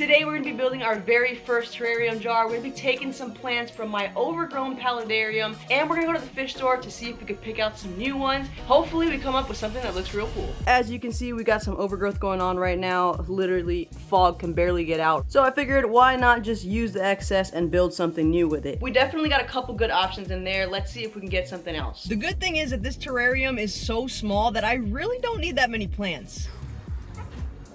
Today we're going to be building our very first terrarium jar. We're going to be taking some plants from my overgrown paludarium and we're going to go to the fish store to see if we could pick out some new ones. Hopefully we come up with something that looks real cool. As you can see, we got some overgrowth going on right now. Literally, fog can barely get out. So I figured, why not just use the excess and build something new with it? We definitely got a couple good options in there. Let's see if we can get something else. The good thing is that this terrarium is so small that I really don't need that many plants.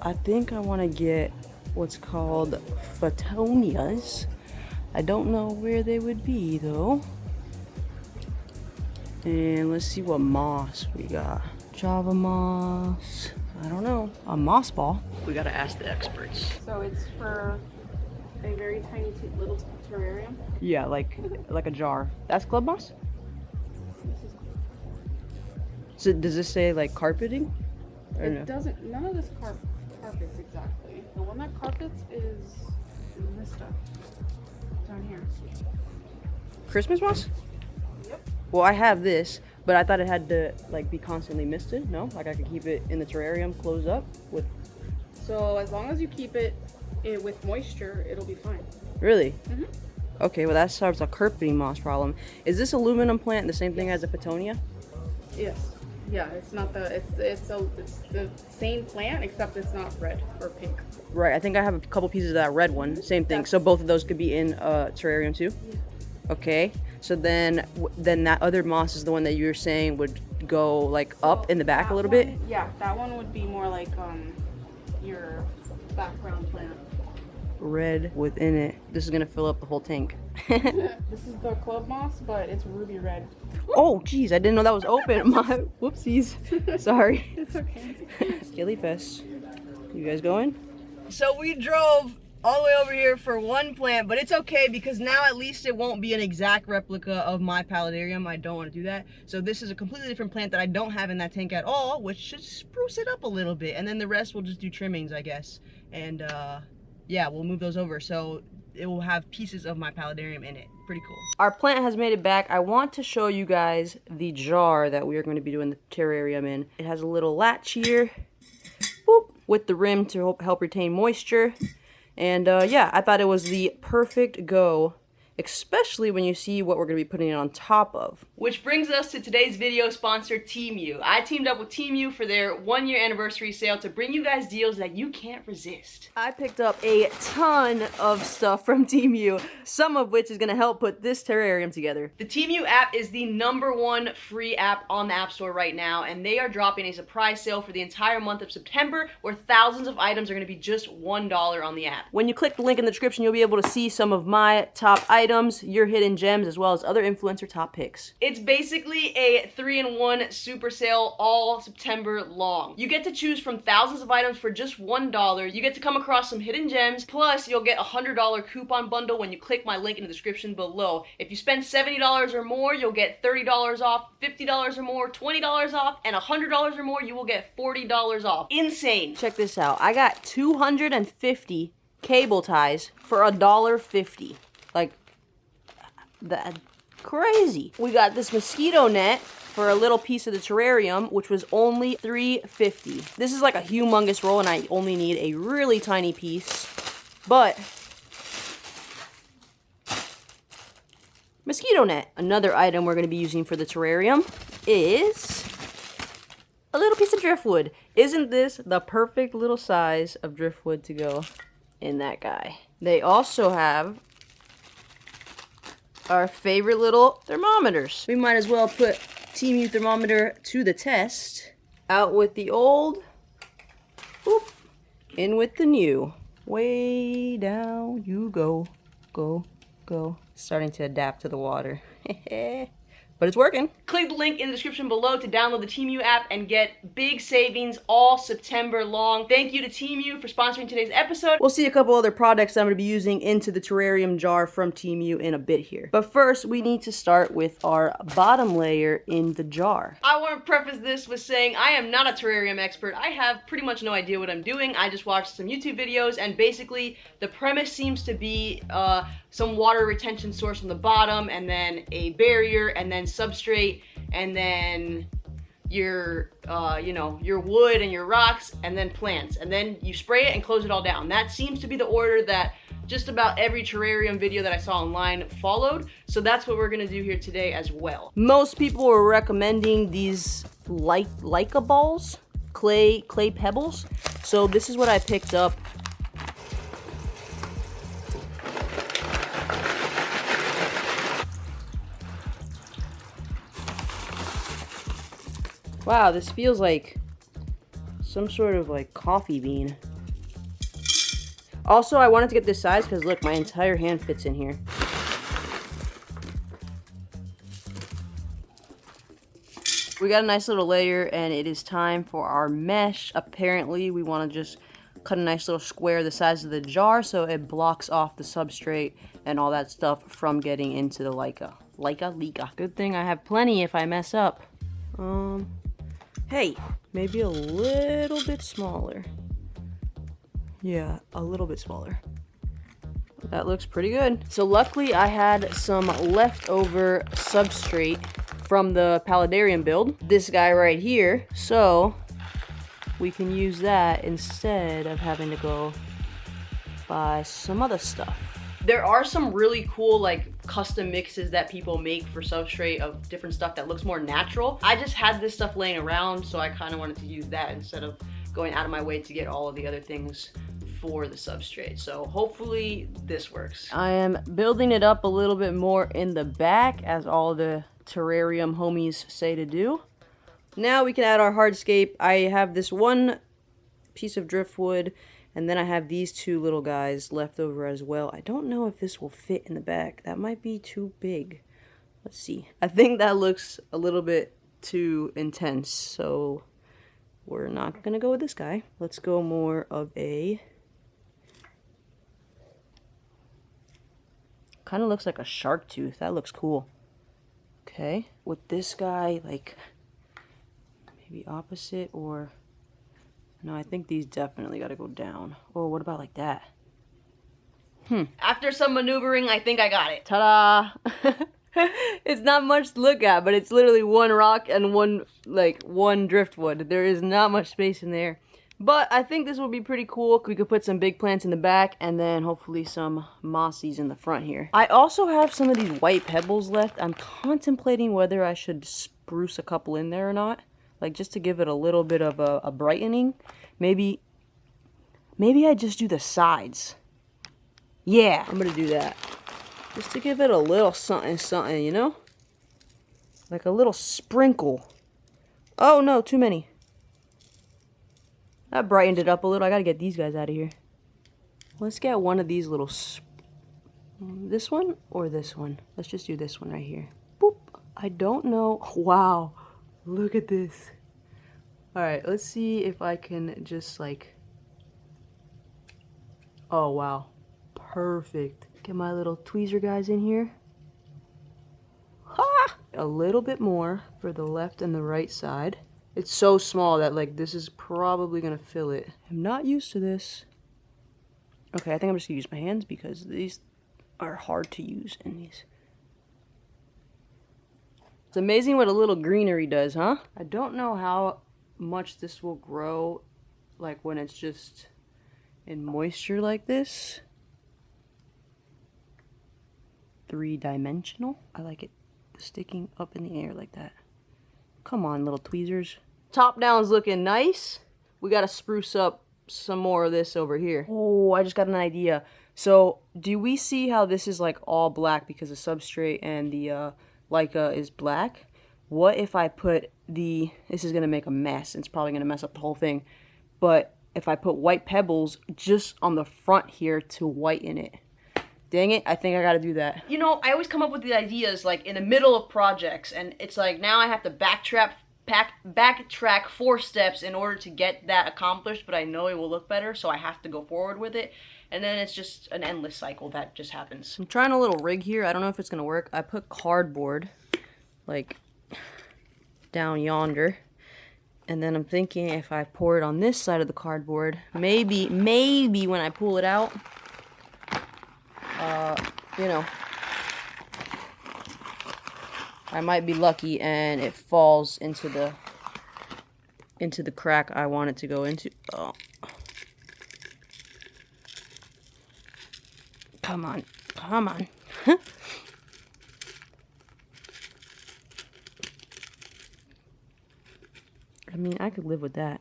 I think I want to get what's called Phottonias. I don't know where they would be though. And let's see what moss we got. Java moss. I don't know. A moss ball. We gotta ask the experts. So it's for a very tiny little terrarium? Yeah, like a jar. That's club moss? So does this say like carpeting? Or no? It doesn't. None of this carpets exactly. The one that carpets is this stuff down here. Christmas moss? Yep. Well, I have this, but I thought it had to like be constantly misted. No, like I could keep it in the terrarium closed up with. So as long as you keep it with moisture, it'll be fine. Really? Mm-hmm. Okay, well that solves a carpeting moss problem. Is this aluminum plant the same thing as a Photonia? Yes. Yeah, it's not the it's the same plant except it's not red or pink. Right. I think I have a couple pieces of that red one. Same thing. So both of those could be in a terrarium too. Yeah. Okay. So then that other moss is the one that you were saying would go like up in the back a little bit. Yeah, that one would be more like your background plant. Red within it. This is gonna fill up the whole tank. This is the club moss, but it's ruby red. Oh, geez, I didn't know that was open. My whoopsies. Sorry. It's okay. Skillyfest. You guys going? So we drove all the way over here for one plant, but it's okay because now at least it won't be an exact replica of my paludarium. I don't want to do that. So this is a completely different plant that I don't have in that tank at all, which should spruce it up a little bit. And then the rest we'll just do trimmings, I guess. And yeah, we'll move those over. So it will have pieces of my paludarium in it. Pretty cool. Our plant has made it back. I want to show you guys the jar that we are going to be doing the terrarium in. It has a little latch here, boop, with the rim to help retain moisture. And yeah, I thought it was the perfect go, especially when you see what we're going to be putting it on top of. Which brings us to today's video sponsor, Temu. I teamed up with Temu for their 1-year anniversary sale to bring you guys deals that you can't resist. I picked up a ton of stuff from Temu, some of which is going to help put this terrarium together. The Temu app is the #1 free app on the App Store right now, and they are dropping a surprise sale for the entire month of September where thousands of items are going to be just $1 on the app. When you click the link in the description, you'll be able to see some of my top items, your hidden gems, as well as other influencer top picks. It's basically a 3-in-1 super sale all September long. You get to choose from thousands of items for just $1. You get to come across some hidden gems, plus you'll get a $100 coupon bundle when you click my link in the description below. If you spend $70 or more, you'll get $30 off, $50 or more, $20 off, and $100 or more, you will get $40 off. Insane. Check this out. I got 250 cable ties for $1.50. Like, that crazy. We got this mosquito net for a little piece of the terrarium, which was only $3.50. This is like a humongous roll, and I only need a really tiny piece. But mosquito net. Another item we're going to be using for the terrarium is a little piece of driftwood. Isn't this the perfect little size of driftwood to go in that guy? They also have our favorite little thermometers. We might as well put Temu thermometer to the test. Out with the old, boop, in with the new. Way down you go, go, go. Starting to adapt to the water. But it's working. Click the link in the description below to download the Temu app and get big savings all September long. Thank you to Temu for sponsoring today's episode. We'll see a couple other products that I'm going to be using into the terrarium jar from Temu in a bit here. But first, we need to start with our bottom layer in the jar. I want to preface this with saying I am not a terrarium expert. I have pretty much no idea what I'm doing. I just watched some YouTube videos, and basically the premise seems to be some water retention source on the bottom, and then a barrier, and then substrate, and then your you know, your wood and your rocks, and then plants, and then you spray it and close it all down. That seems to be the order that just about every terrarium video that I saw online followed, so that's what we're gonna do here today as well. Most people were recommending these Leica balls, clay pebbles, so this is what I picked up. Wow, this feels like some sort of like coffee bean. Also, I wanted to get this size because look, my entire hand fits in here. We got a nice little layer and it is time for our mesh. Apparently, we want to just cut a nice little square the size of the jar so it blocks off the substrate and all that stuff from getting into the Leica. Good thing I have plenty if I mess up. Hey, maybe a little bit smaller. Yeah, a little bit smaller. That looks pretty good. So luckily I had some leftover substrate from the paludarium build. This guy right here. So we can use that instead of having to go buy some other stuff. There are some really cool like custom mixes that people make for substrate of different stuff that looks more natural. I just had this stuff laying around, so I kind of wanted to use that instead of going out of my way to get all of the other things for the substrate. So hopefully this works. I am building it up a little bit more in the back as all the terrarium homies say to do. Now we can add our hardscape. I have this one piece of driftwood, and then I have these two little guys left over as well. I don't know if this will fit in the back. That might be too big. Let's see. I think that looks a little bit too intense, so we're not gonna go with this guy. Let's go more of a... kind of looks like a shark tooth. That looks cool. Okay, with this guy, like maybe opposite, or no, I think these definitely got to go down. Oh, what about like that? After some maneuvering, I think I got it. Ta-da! It's not much to look at, but it's literally one rock and one driftwood. There is not much space in there. But I think this will be pretty cool. We could put some big plants in the back and then hopefully some mossies in the front here. I also have some of these white pebbles left. I'm contemplating whether I should spruce a couple in there or not. Like just to give it a little bit of a brightening. Maybe I just do the sides. Yeah, I'm gonna do that. Just to give it a little something, something, you know? Like a little sprinkle. Oh no, too many. That brightened it up a little. I gotta get these guys out of here. Let's get one of these little... this one or this one? Let's just do this one right here. Boop. I don't know. Wow. Look at this. Alright, let's see if I can just like... oh, wow. Perfect. Get my little tweezer guys in here. Ha! A little bit more for the left and the right side. It's so small that like this is probably gonna fill it. I'm not used to this. Okay, I think I'm just gonna use my hands because these are hard to use in these. It's amazing what a little greenery does, huh? I don't know how much this will grow like when it's just in moisture like this. 3-dimensional. I like it sticking up in the air like that. Come on, little tweezers. Top down's looking nice. We gotta spruce up some more of this over here. Oh, I just got an idea. So, do we see how this is like all black because the substrate and the Leica is black? What if I put the... this is gonna make a mess. It's probably gonna mess up the whole thing. But if I put white pebbles just on the front here to whiten it. Dang it, I think I gotta do that. You know, I always come up with the ideas like in the middle of projects, and it's like now I have to backtrack 4 steps in order to get that accomplished, but I know it will look better, so I have to go forward with it. And then it's just an endless cycle that just happens. I'm trying a little rig here. I don't know if it's gonna work. I put cardboard like down yonder. And then I'm thinking if I pour it on this side of the cardboard, maybe when I pull it out, you know, I might be lucky and it falls into the into the crack I want it to go into. Oh. Come on, come on. I mean, I could live with that.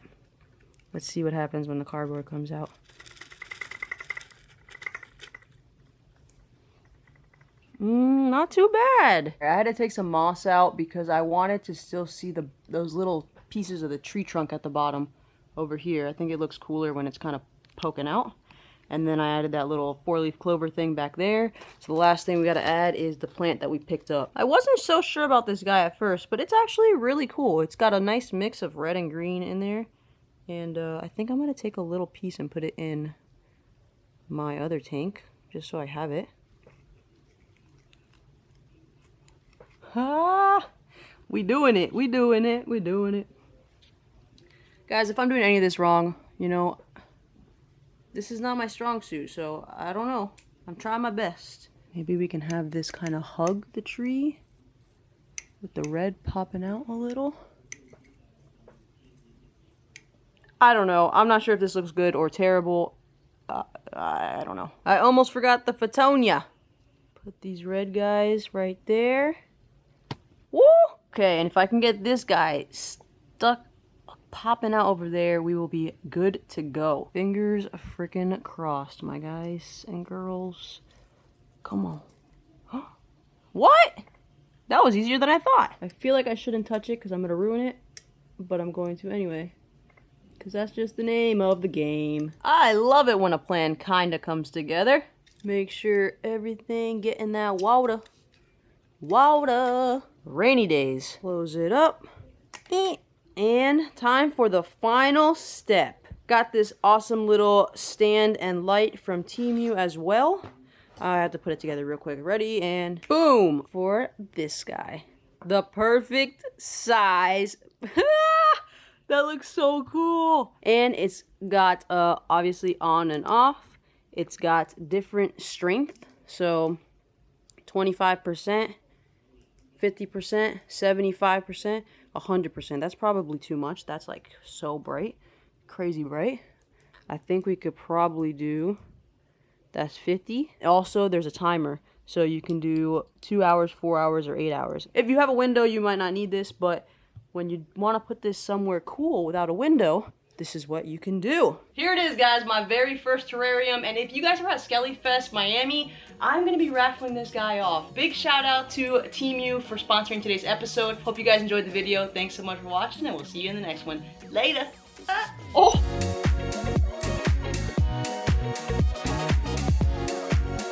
Let's see what happens when the cardboard comes out. Not too bad. I had to take some moss out because I wanted to still see those little pieces of the tree trunk at the bottom over here. I think it looks cooler when it's kind of poking out. And then I added that little 4-leaf clover thing back there. So the last thing we got to add is the plant that we picked up. I wasn't so sure about this guy at first, but it's actually really cool. It's got a nice mix of red and green in there. And I think I'm going to take a little piece and put it in my other tank, just so I have it. Ah, we doing it, we doing it, we doing it. Guys, if I'm doing any of this wrong, you know, this is not my strong suit, so I don't know. I'm trying my best. Maybe we can have this kind of hug the tree with the red popping out a little. I don't know. I'm not sure if this looks good or terrible. I don't know. I almost forgot the Photonia. Put these red guys right there. Woo! Okay, and if I can get this guy stuck popping out over there, we will be good to go. Fingers freaking crossed, my guys and girls. Come on. What? That was easier than I thought. I feel like I shouldn't touch it because I'm going to ruin it, but I'm going to anyway. Because that's just the name of the game. I love it when a plan kind of comes together. Make sure everything getting that water. Water. Rainy days. Close it up. And time for the final step. Got this awesome little stand and light from Temu as well. I have to put it together real quick. Ready, and boom! For this guy. The perfect size. That looks so cool. And it's got obviously on and off. It's got different strength. So 25%. 50%, 75%, 100%. That's probably too much. That's like so bright, crazy bright. I think we could probably do, that's 50. Also, there's a timer, so you can do 2 hours, 4 hours, or 8 hours. If you have a window, you might not need this, but when you want to put this somewhere cool without a window, this is what you can do. Here it is, guys, my very first terrarium. And if you guys are at Skelly Fest Miami, I'm going to be raffling this guy off. Big shout out to Temu for sponsoring today's episode. Hope you guys enjoyed the video. Thanks so much for watching, and we'll see you in the next one. Later. Oh!